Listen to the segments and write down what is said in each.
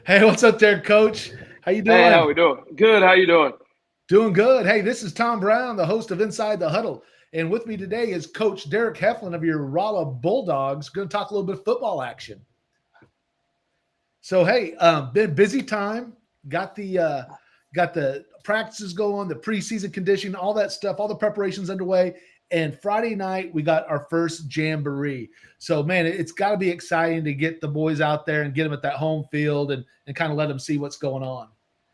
Hey, what's up there, Coach? How you Hey, doing? how we doing? Good. How you doing? Doing good. Hey, this is Tom Brown, the host of Inside the Huddle, and with me today is Coach Derick Heflin of your Rolla Bulldogs. Going to talk a little bit of football action. So, hey, been busy time. Got the uh, got the practices going, the preseason conditioning, all that stuff, all the preparations underway. And Friday night we got our first jamboree. So, man, it's got to be exciting to get the boys out there and get them at that home field and kind of let them see what's going on.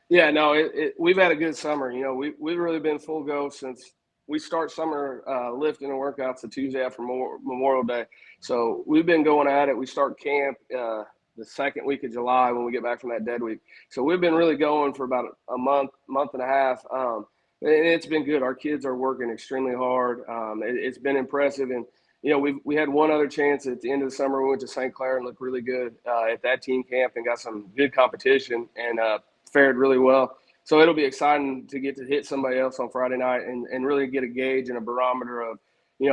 Yeah, no, we've had a good summer. We've really been full go since we start summer lifting and workouts the Tuesday after Memorial Day. So we've been going at it. We start camp the second week of July when we get back from that dead week. So we've been really going for about a month and a half. And it's been good. Our kids are working extremely hard. It's been impressive. And we had one other chance at the end of the summer. We went to St. Clair and looked really good at that team camp and got some good competition and fared really well. So it'll be exciting to get to hit somebody else on Friday night and really get a gauge and a barometer of,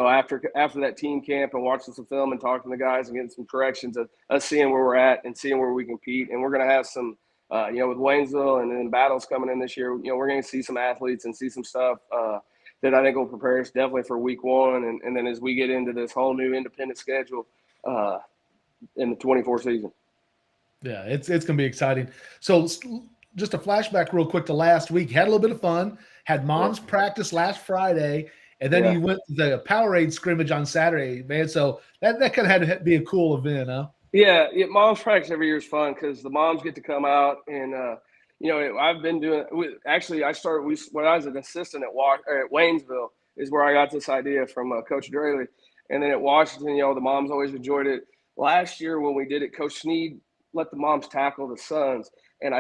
after that team camp and watching some film and talking to the guys and getting some corrections of us seeing where we're at and seeing where we compete. And we're going to have some, with Waynesville and then battles coming in this year, we're going to see some athletes and see some stuff that I think will prepare us definitely for week one. And then as we get into this whole new independent schedule uh, in the 24 season. Yeah, it's going to be exciting. So, just a flashback real quick to last week. Had a little bit of fun. Had Yeah. mom's practice last Friday, and then Yeah. you went to the Powerade scrimmage on Saturday, man. So that kind of had to be a cool event, huh? Yeah, mom's practice every year is fun because the moms get to come out and I've been doing. Actually, I started when I was an assistant at Waynesville is where I got this idea from Coach Derick, and then at Washington, the moms always enjoyed it. Last year when we did it, Coach Sneed let the moms tackle the sons, and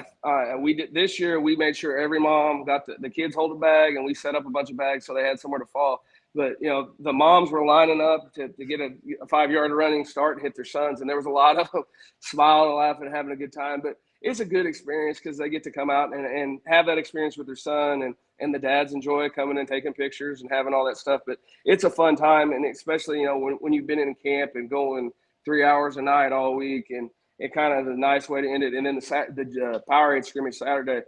we did this year. We made sure every mom got the kids hold a bag, and we set up a bunch of bags so they had somewhere to fall. But the moms were lining up to get a 5 yard running start and hit their sons, and there was a lot of them smiling, laughing, and having a good time. But it's a good experience because they get to come out and have that experience with their son, and the dads enjoy coming and taking pictures and having all that stuff. But it's a fun time, and especially when you've been in camp and going 3 hours a night all week, and it kind of a nice way to end it. And then the Powerade scrimmage Saturday,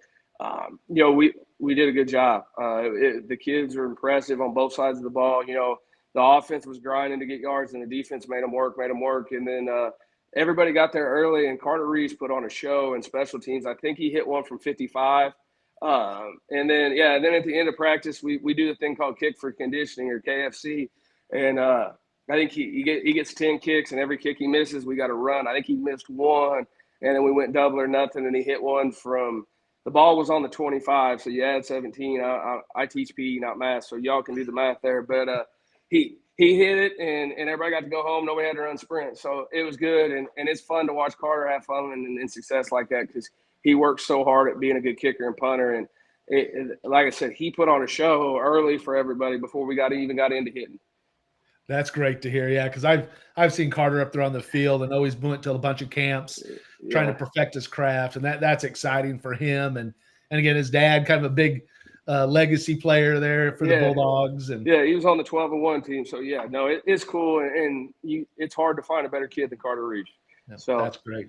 we did a good job. The kids are impressive on both sides of the ball. The offense was grinding to get yards, and the defense made them work. And then everybody got there early, and Carter Reese put on a show in special teams. I think he hit one from 55. And then at the end of practice, we do the thing called kick for conditioning or KFC. And I think he gets 10 kicks, and every kick he misses, we got to run. I think he missed one, and then we went double or nothing, and he hit one from the ball was on the 25, so you add 17. I teach PE, not math, so y'all can do the math there. But he hit it, and everybody got to go home. Nobody had to run sprint, so it was good, and it's fun to watch Carter have fun and success like that because he works so hard at being a good kicker and punter. And like I said, he put on a show early for everybody before we even got into hitting. That's great to hear. Yeah, because I've seen Carter up there on the field and always went to a bunch of camps trying to Yeah. perfect his craft, and that's exciting for him. And again, his dad, kind of a big legacy player there for the Yeah. Bulldogs, and Yeah, he was on the 12-1 team. So, yeah, no, it's cool. And it's hard to find a better kid than Carter Reese. yeah, So, that's great.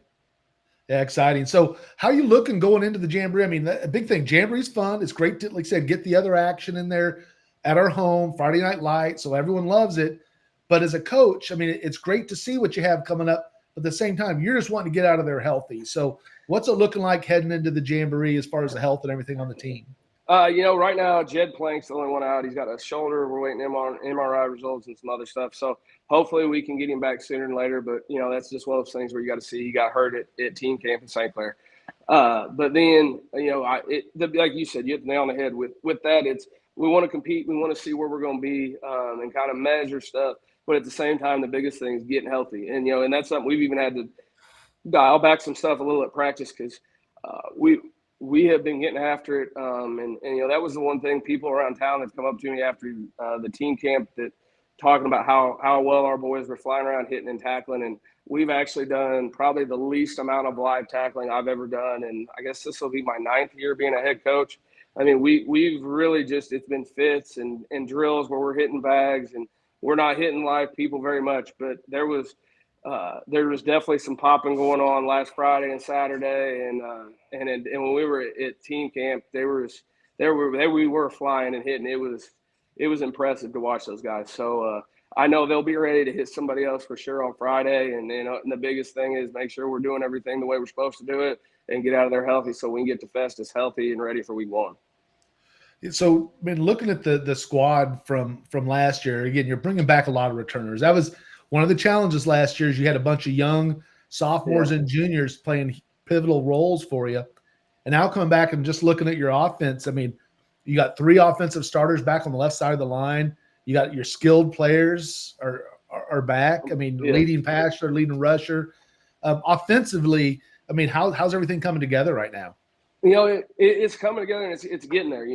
Yeah, exciting. So, how you looking going into the jamboree? I mean, a big thing. Jamboree's fun. It's great to, like I said, get the other action in there at our home, Friday Night Lights, so everyone loves it. But as a coach, I mean, it's great to see what you have coming up. But at the same time, you're just wanting to get out of there healthy. So, what's it looking like heading into the jamboree as far as the health and everything on the team? right now, Jed Plank's the only one out. He's got a shoulder. We're waiting on MRI results and some other stuff. So, hopefully, we can get him back sooner than later. But, that's just one of those things where you got to see. He got hurt at team camp in St. Clair. But then, like you said, you hit the nail on the head with that. It's we want to compete. We want to see where we're going to be and kind of measure stuff. But at the same time, the biggest thing is getting healthy. And that's something we've even had to dial back some stuff a little at practice because we have been getting after it. And that was the one thing people around town that come up to me after the team camp that talking about how well our boys were flying around, hitting and tackling. And we've actually done probably the least amount of live tackling I've ever done. And I guess this will be my ninth year being a head coach. I mean, we've really just, it's been fits and drills where we're hitting bags and we're not hitting live people very much. But there was there was definitely some popping going on last Friday and Saturday, and when we were at team camp, we were flying and hitting. It was impressive to watch those guys. So I know they'll be ready to hit somebody else for sure on Friday. And and the biggest thing is make sure we're doing everything the way we're supposed to do it and get out of there healthy, so we can get to Festus healthy and ready for week 1. So, looking at the squad from last year, again, you're bringing back a lot of returners. That was one of the challenges last year. Is you had a bunch of young sophomores and juniors playing pivotal roles for you, and now coming back and just looking at your offense. I mean, you got 3 offensive starters back on the left side of the line. You got your skilled players are back. I mean, leading passer, leading rusher. Offensively, I mean, how's everything coming together right now? It's coming together and it's getting there.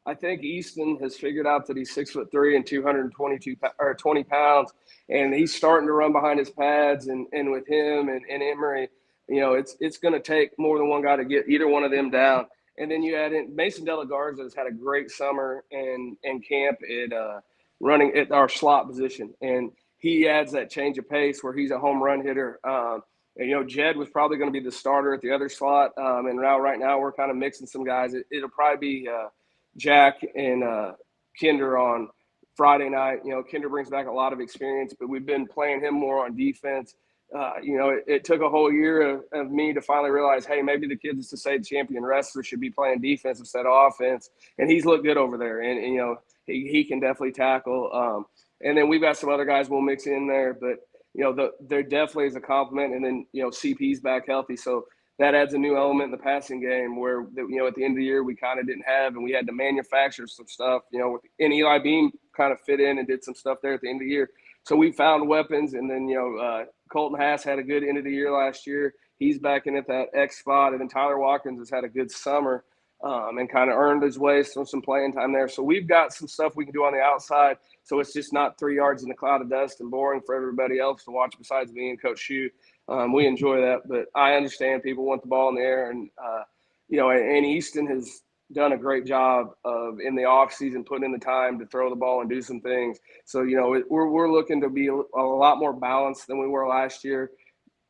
I think Easton has figured out that he's 6'3" and 20 pounds, and he's starting to run behind his pads. And with him and Emory, it's going to take more than one guy to get either one of them down. And then you add in Mason De La Garza has had a great summer and camp at running at our slot position, and he adds that change of pace where he's a home run hitter. And, Jed was probably going to be the starter at the other slot. And now, right now, we're kind of mixing some guys. It'll probably be Jack and Kinder on Friday night. Kinder brings back a lot of experience, but we've been playing him more on defense. It took a whole year of me to finally realize, hey, maybe the kid that's the state champion wrestler should be playing defense instead of offense. And he's looked good over there. And he can definitely tackle. And then we've got some other guys we'll mix in there, but there definitely is a compliment. And then, CP's back healthy. So that adds a new element in the passing game where, at the end of the year, we kind of didn't have, and we had to manufacture some stuff, and Eli Beam kind of fit in and did some stuff there at the end of the year. So we found weapons. And then, Colton Hass had a good end of the year last year. He's back in at that X spot. And then Tyler Watkins has had a good summer and kind of earned his way some playing time there. So we've got some stuff we can do on the outside. So it's just not 3 yards in a cloud of dust and boring for everybody else to watch besides me and Coach Shue. We enjoy that, but I understand people want the ball in the air, and and Easton has done a great job of in the off season putting in the time to throw the ball and do some things. So we're looking to be a lot more balanced than we were last year.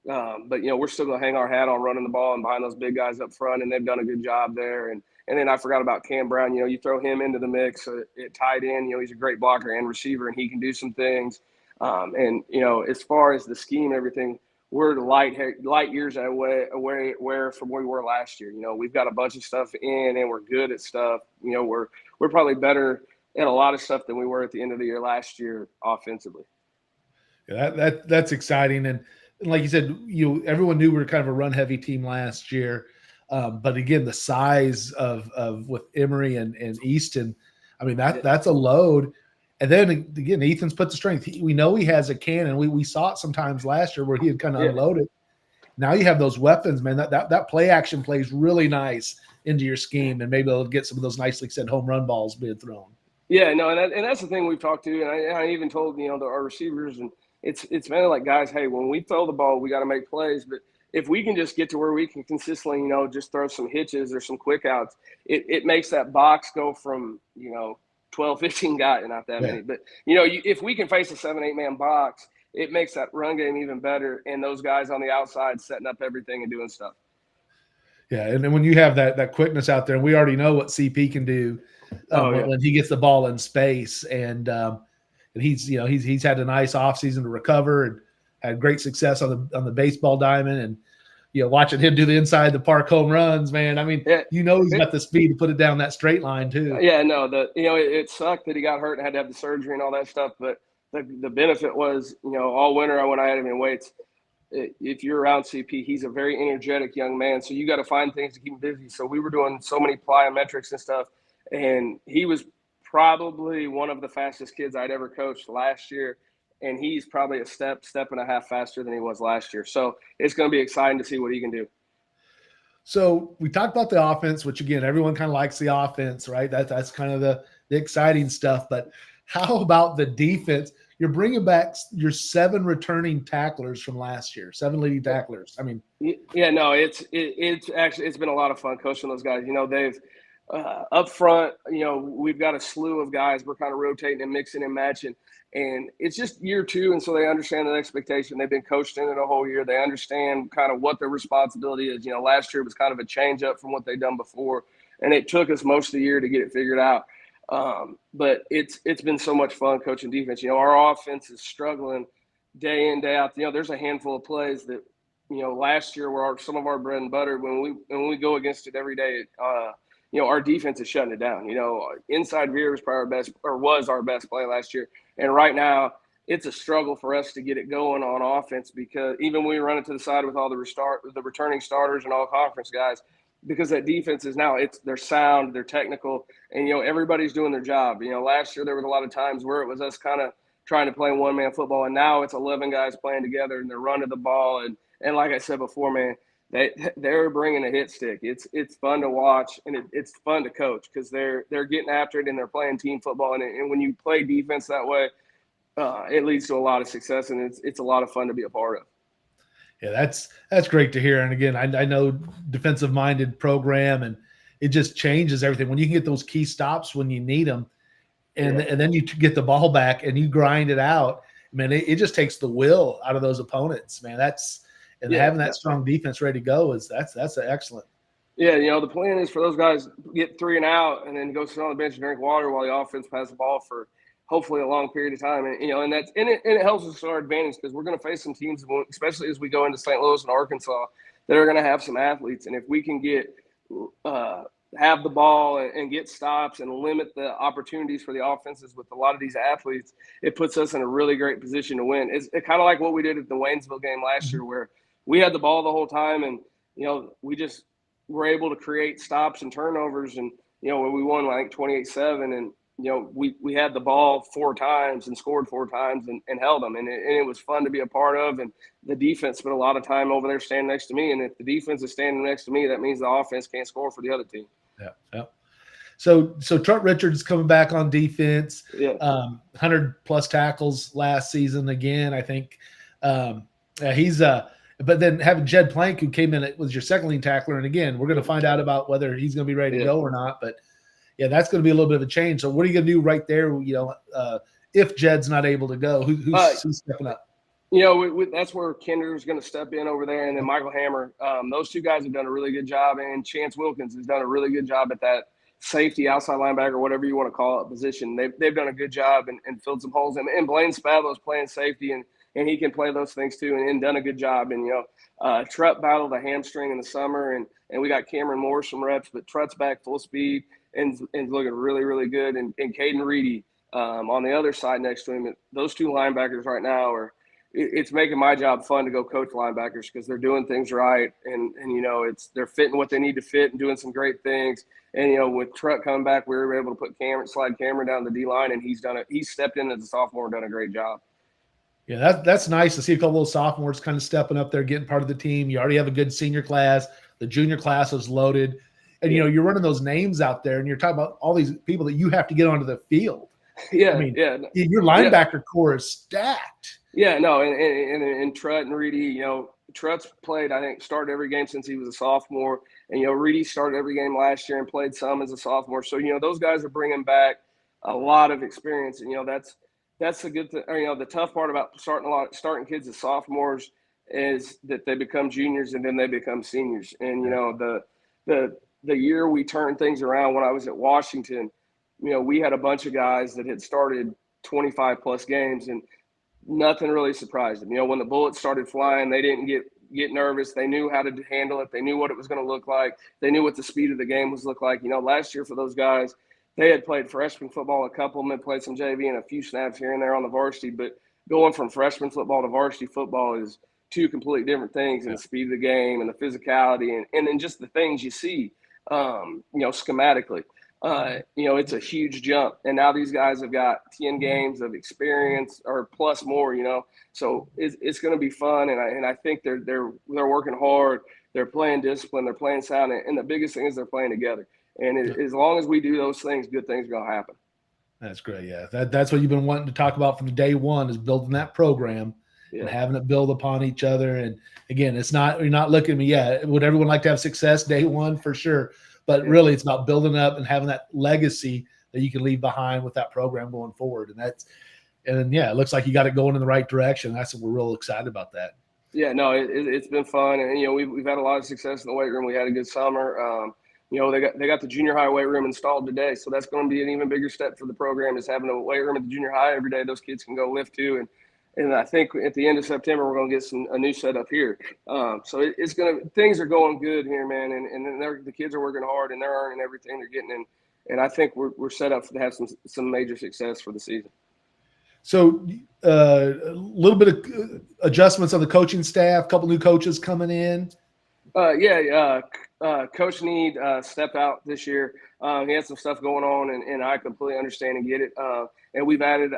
But we're still gonna hang our hat on running the ball and behind those big guys up front, and they've done a good job there. And then I forgot about Cam Brown. You throw him into the mix at tight end. He's a great blocker and receiver, and he can do some things. And as far as the scheme, everything, we're light years away from where we were last year. We've got a bunch of stuff in, and we're good at stuff. We're probably better at a lot of stuff than we were at the end of the year last year offensively. Yeah, that's exciting. And like you said, everyone knew we were kind of a run heavy team last year. But again, the size of with Emory and Easton, I mean, that's a load. And then again, Ethan's put the strength. We know he has a cannon. We saw it sometimes last year where he had kind of unloaded. Now you have those weapons, man. That play action plays really nice into your scheme, and maybe they'll get some of those nicely set home run balls being thrown. Yeah, no, and that's the thing we've talked to, and I even told our receivers, and it's mainly like, guys, hey, when we throw the ball, we got to make plays, but if we can just get to where we can consistently, just throw some hitches or some quick outs, it makes that box go from 12, 15 guys, not that many, but if we can face a 7-8 man box, it makes that run game even better, and those guys on the outside setting up everything and doing stuff. Yeah, and then when you have that quickness out there, and we already know what CP can do when he gets the ball in space, and he's had a nice offseason to recover and had great success on the baseball diamond, and watching him do the inside the park home runs, man. I mean, he's got the speed to put it down that straight line too. Yeah, no, it sucked that he got hurt and had to have the surgery and all that stuff, but the benefit was, all winter when I had him in weights, if you're around CP, he's a very energetic young man. So you got to find things to keep him busy. So we were doing so many plyometrics and stuff, and he was probably one of the fastest kids I'd ever coached last year. And he's probably a step and a half faster than he was last year. So it's going to be exciting to see what he can do. So we talked about the offense, which again, everyone kind of likes the offense, right? That's kind of the exciting stuff. But how about the defense? You're bringing back your 7 returning tacklers from last year, 7 leading tacklers. I mean, yeah, no, it's actually, it's been a lot of fun coaching those guys. They've Up front, we've got a slew of guys. We're kind of rotating and mixing and matching. And it's just year two, and so they understand the expectation. They've been coached in it a whole year. They understand kind of what their responsibility is. Last year was kind of a change up from what they've done before, and it took us most of the year to get it figured out. But it's been so much fun coaching defense. Our offense is struggling day in, day out. There's a handful of plays that, last year were some of our bread and butter. When we go against it every day, our defense is shutting it down. Inside veer was probably was our best play last year. And right now it's a struggle for us to get it going on offense, because even when we run it to the side with all the returning starters and all conference guys, because that defense is now, they're sound, they're technical, and, everybody's doing their job. Last year there was a lot of times where it was us kind of trying to play one-man football, and now it's 11 guys playing together and they're running the ball. And like I said before, man, they're bringing a hit stick. It's fun to watch, and it's fun to coach, because they're getting after it and they're playing team football. And when you play defense that way, it leads to a lot of success, and it's a lot of fun to be a part of. Yeah, that's great to hear. And again, I know defensive-minded program, and it just changes everything when you can get those key stops when you need them, and then you get the ball back and you grind it out. Man, it just takes the will out of those opponents, man. Having that strong defense ready to go that's excellent. Yeah, the plan is for those guys to get 3 and out, and then go sit on the bench and drink water while the offense passes the ball for hopefully a long period of time. And it helps us to our advantage, because we're going to face some teams, especially as we go into St. Louis and Arkansas, that are going to have some athletes. And if we can have the ball and get stops and limit the opportunities for the offenses with a lot of these athletes, it puts us in a really great position to win. It's kind of like what we did at the Waynesville game last year, where we had the ball the whole time, and we just were able to create stops and turnovers, and when we won like 28-7, and we had the ball 4 times and scored 4 times and held them, and it was fun to be a part of. And the defense spent a lot of time over there standing next to me, and if the defense is standing next to me, that means the offense can't score for the other team. Yeah. So Trent Richards coming back on defense. Yeah. 100+ tackles last season again, I think. He's but then having Jed Plank, who came in, was your second lead tackler, and again, we're going to find out about whether he's going to be ready to go or not. But yeah, that's going to be a little bit of a change. So what are you going to do right there? If Jed's not able to go, who's stepping up? That's where Kinder's going to step in over there, and then Michael Hammer. Those 2 guys have done a really good job, and Chance Wilkins has done a really good job at that safety, outside linebacker, whatever you want to call it, position. They've done a good job and filled some holes. And Blaine Spavilla's playing safety, and he can play those things too, and done a good job. And Trut battled a hamstring in the summer, and we got Cameron Moore some reps, but Trut's back full speed and looking really, really good. And Caden Reedy on the other side next to him. Those 2 linebackers right now it's making my job fun to go coach linebackers, because they're doing things right, and they're fitting what they need to fit and doing some great things. And with Trut coming back, we were able to slide Cameron down the D line, and he's stepped in as a sophomore and done a great job. Yeah, that's nice to see a couple of sophomores kind of stepping up there, getting part of the team. You already have a good senior class. The junior class is loaded. And, you're running those names out there, and you're talking about all these people that you have to get onto the field. Yeah, your linebacker core is stacked. Yeah, no, and Trut and Reedy, Trut's played, I think, started every game since he was a sophomore. And, Reedy started every game last year and played some as a sophomore. So, those guys are bringing back a lot of experience. And, that's the good thing. The tough part about starting kids as sophomores is that they become juniors and then they become seniors. And the year we turned things around when I was at Washington, we had a bunch of guys that had started 25+ games, and nothing really surprised them. When the bullets started flying, they didn't get nervous. They knew how to handle it. They knew what it was going to look like. They knew what the speed of the game was look like. Last year for those guys, they had played freshman football. A couple of them had played some JV and a few snaps here and there on the varsity. But going from freshman football to varsity football is 2 completely different things, and the speed of the game and the physicality and then just the things you see, schematically. It's a huge jump. And now these guys have got 10 games of experience or plus more, So it's going to be fun. And I think they're working hard. They're playing discipline. They're playing sound. And the biggest thing is they're playing together. And as long as we do those things, good things are going to happen. That's great. Yeah. That's what you've been wanting to talk about from day one, is building that program and having it build upon each other. And again, you're not looking at me. Yeah. Would everyone like to have success day one? For sure. but really it's about building up and having that legacy that you can leave behind with that program going forward. And it looks like you got it going in the right direction. That's what we're real excited about that. Yeah, no, it's been fun, and we've had a lot of success in the weight room. We had a good summer. They got the junior high weight room installed today, so that's going to be an even bigger step for the program, is having a weight room at the junior high every day. Those kids can go lift to, and I think at the end of September we're going to get a new setup here. So things are going good here, man, and the kids are working hard and they're earning everything they're getting, and I think we're set up to have some major success for the season. So a little bit of adjustments on the coaching staff, a couple new coaches coming in. Coach Need stepped out this year. He had some stuff going on, and I completely understand and get it. And we've added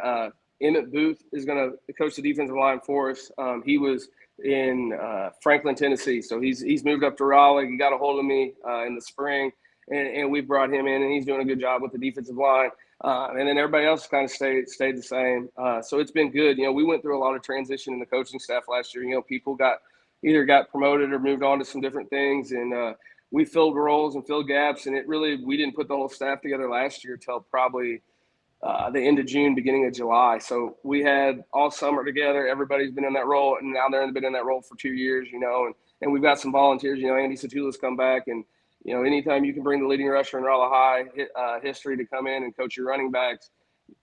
Emmett Booth is going to coach the defensive line for us. He was in Franklin, Tennessee, so he's moved up to Raleigh. He got a hold of me in the spring, and we brought him in, and he's doing a good job with the defensive line. And then everybody else kind of stayed the same. So it's been good. We went through a lot of transition in the coaching staff last year. People either got promoted or moved on to some different things, and we filled roles and filled gaps. And we didn't put the whole staff together last year till probably the end of June, beginning of July. So we had all summer together. Everybody's been in that role, and now they've been in that role for 2 years. And we've got some volunteers. Andy Satula's come back, and anytime you can bring the leading rusher in Rolla High history to come in and coach your running backs,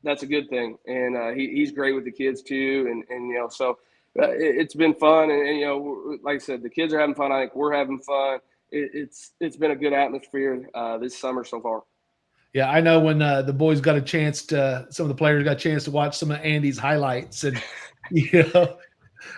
that's a good thing. And he's great with the kids too. And so it's been fun. And like I said, the kids are having fun. I think we're having fun. It's been a good atmosphere this summer so far. Yeah, I know when the boys got a chance some of the players got a chance to watch some of Andy's highlights. And,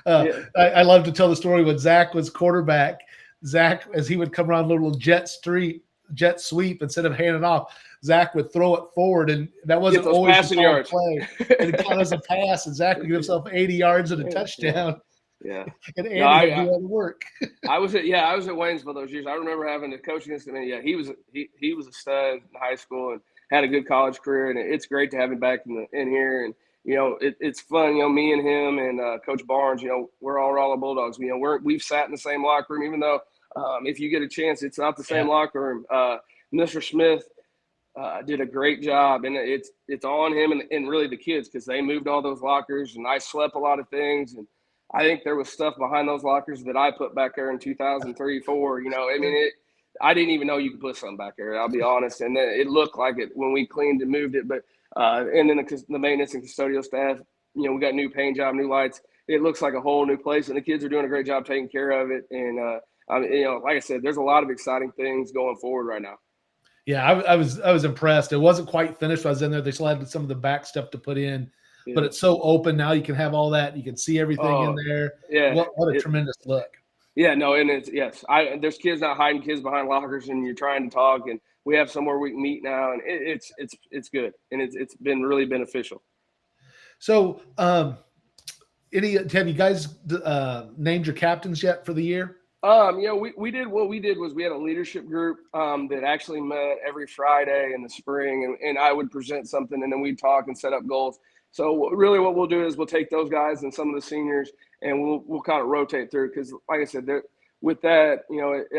I love to tell the story when Zach was quarterback. Zach, as he would come around a little jet sweep, instead of handing off, Zach would throw it forward, and that wasn't always passing yards play. And it counted as a pass, and Zach would give himself 80 yards and a touchdown. Yeah. And Andy would do all the work. I was at Waynesville those years. I remember having to coach against him. And he was a stud in high school and had a good college career. And it's great to have him back in here. And it's fun. Me and him and Coach Barnes. We're all Rolla Bulldogs. We've sat in the same locker room, even though if you get a chance, it's not the same locker room. Mr. Smith did a great job, and it's on him and really the kids, because they moved all those lockers, and I slept a lot of things, and I think there was stuff behind those lockers that I put back there in 2003, 4. I didn't even know you could put something back there. I'll be honest, and it looked like it when we cleaned and moved it. But and then the maintenance and custodial staff, we got new paint job, new lights. It looks like a whole new place, and the kids are doing a great job taking care of it. And like I said, there's a lot of exciting things going forward right now. Yeah, I was impressed. It wasn't quite finished when I was in there. They still had some of the back stuff to put in. Yeah. But it's so open now. You can have all that. You can see everything in there. Yeah, what a tremendous look. Yeah, no, and there's kids not hiding kids behind lockers, and you're trying to talk, and we have somewhere we can meet now, and it's good, and it's been really beneficial. So, have you guys named your captains yet for the year? We did. What we did was we had a leadership group that actually met every Friday in the spring, and I would present something, and then we'd talk and set up goals. So really what we'll do is we'll take those guys and some of the seniors, and we'll kind of rotate through, because like I said, with that,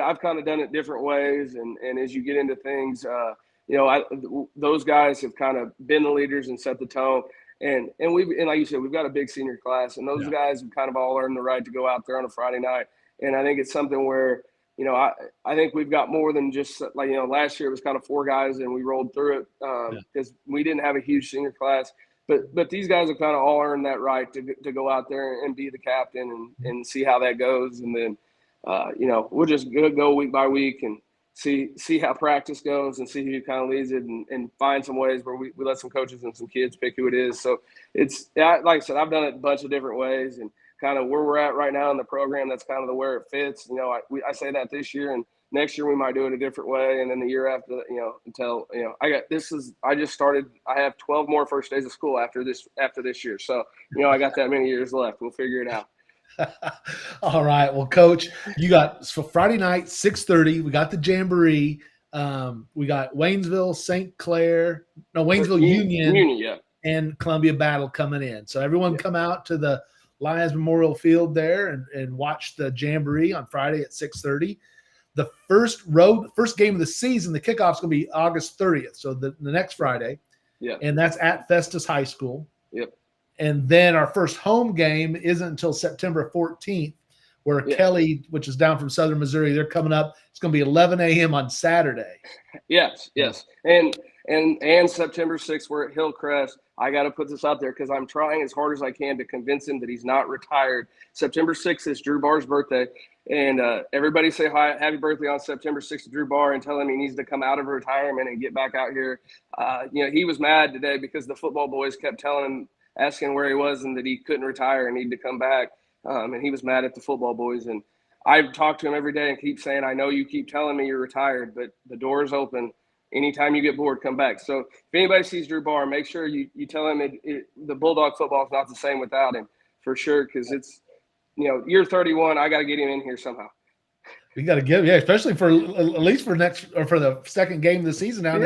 I've kind of done it different ways. And as you get into things, those guys have kind of been the leaders and set the tone. And like you said, we've got a big senior class, and those guys have kind of all earned the right to go out there on a Friday night. And I think it's something where, I think we've got more than just like, last year it was kind of 4 guys and we rolled through it because we didn't have a huge senior class. But these guys have kind of all earned that right to go out there and be the captain and see how that goes. And then, we'll just go week by week and see how practice goes and see who kind of leads it and find some ways where we let some coaches and some kids pick who it is. So it's, like I said, I've done it a bunch of different ways, and kind of where we're at right now in the program, that's kind of where it fits. I say that this year, and next year we might do it a different way, and then the year after, until I just started. I have 12 more first days of school after this year, so I got that many years left. We'll figure it out. All right, well, Coach, you got Friday night 6:30. We got the jamboree. We got Waynesville Union, and Columbia Battle coming in. So everyone come out to the Lions Memorial Field there and watch the jamboree on Friday at 6:30. The first game of the season, the kickoff's going to be August 30th, so the next Friday. Yeah. And that's at Festus High School. Yep. And then our first home game isn't until September 14th, where Kelly, which is down from Southern Missouri, they're coming up. It's going to be 11 a.m. on Saturday. Yes. And September 6th, we're at Hillcrest. I got to put this out there because I'm trying as hard as I can to convince him that he's not retired. September 6th is Drew Barr's birthday. And everybody say hi, happy birthday on September 6th to Drew Barr and tell him he needs to come out of retirement and get back out here. He was mad today because the football boys kept telling him, asking where he was and that he couldn't retire and needed to come back. And he was mad at the football boys. And I've talked to him every day and keep saying, I know you keep telling me you're retired, but the door is open. Anytime you get bored, come back. So if anybody sees Drew Barr, make sure you tell him the Bulldog football is not the same without him, for sure, because it's, year 31, I got to get him in here somehow. We got to get especially for at least for the second game of the season down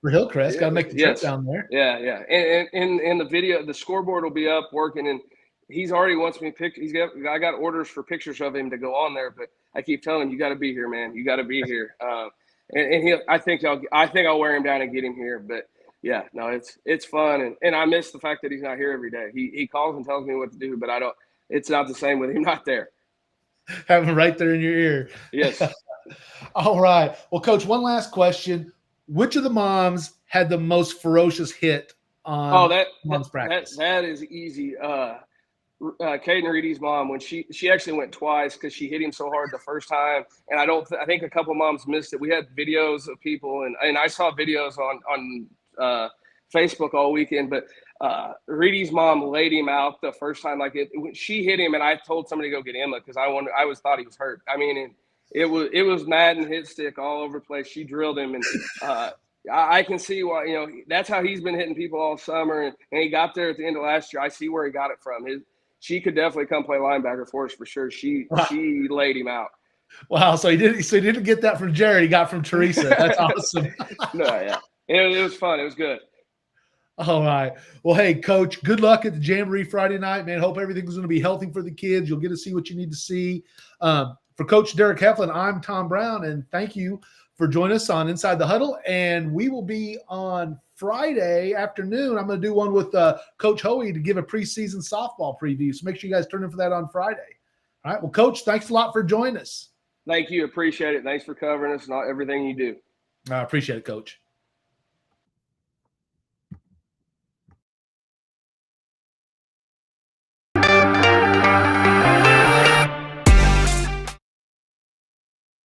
for Hillcrest. Got to make the trip down there. Yeah. And the video, the scoreboard will be up working, and he's already wants me pick. I got orders for pictures of him to go on there, but I keep telling him, you got to be here, man. You got to be here. I think I'll wear him down and get him here. But yeah, no, it's fun, and I miss the fact that he's not here every day. He calls and tells me what to do, but I don't. It's not the same with him not there. Have him right there in your ear. Yes. All right. Well, Coach, one last question. Which of the moms had the most ferocious hit on mom's practice? That is easy. Caden Reedy's mom, when she actually went twice because she hit him so hard the first time, and I think a couple moms missed it. We had videos of people, and I saw videos on Facebook all weekend, but Reedy's mom laid him out the first time. When she hit him, and I told somebody to go get Emma because I thought he was hurt. I mean, it was Madden hit stick all over the place. She drilled him, and I can see why. That's how he's been hitting people all summer, and he got there at the end of last year. I see where he got it from. She could definitely come play linebacker for us for sure. She laid him out. Wow! So he didn't get that from Jared. He got from Teresa. That's awesome. No, yeah, it was fun. It was good. All right. Well, hey, Coach, good luck at the Jamboree Friday night, man. Hope everything's going to be healthy for the kids. You'll get to see what you need to see. For Coach Derick Heflin, I'm Tom Brown, and thank you for joining us on Inside the Huddle. And we will be on Friday afternoon. I'm going to do one with Coach Hoey to give a preseason softball preview. So make sure you guys turn in for that on Friday. All right. Well, Coach, thanks a lot for joining us. Thank you. Appreciate it. Thanks for covering us and everything you do. I appreciate it, Coach.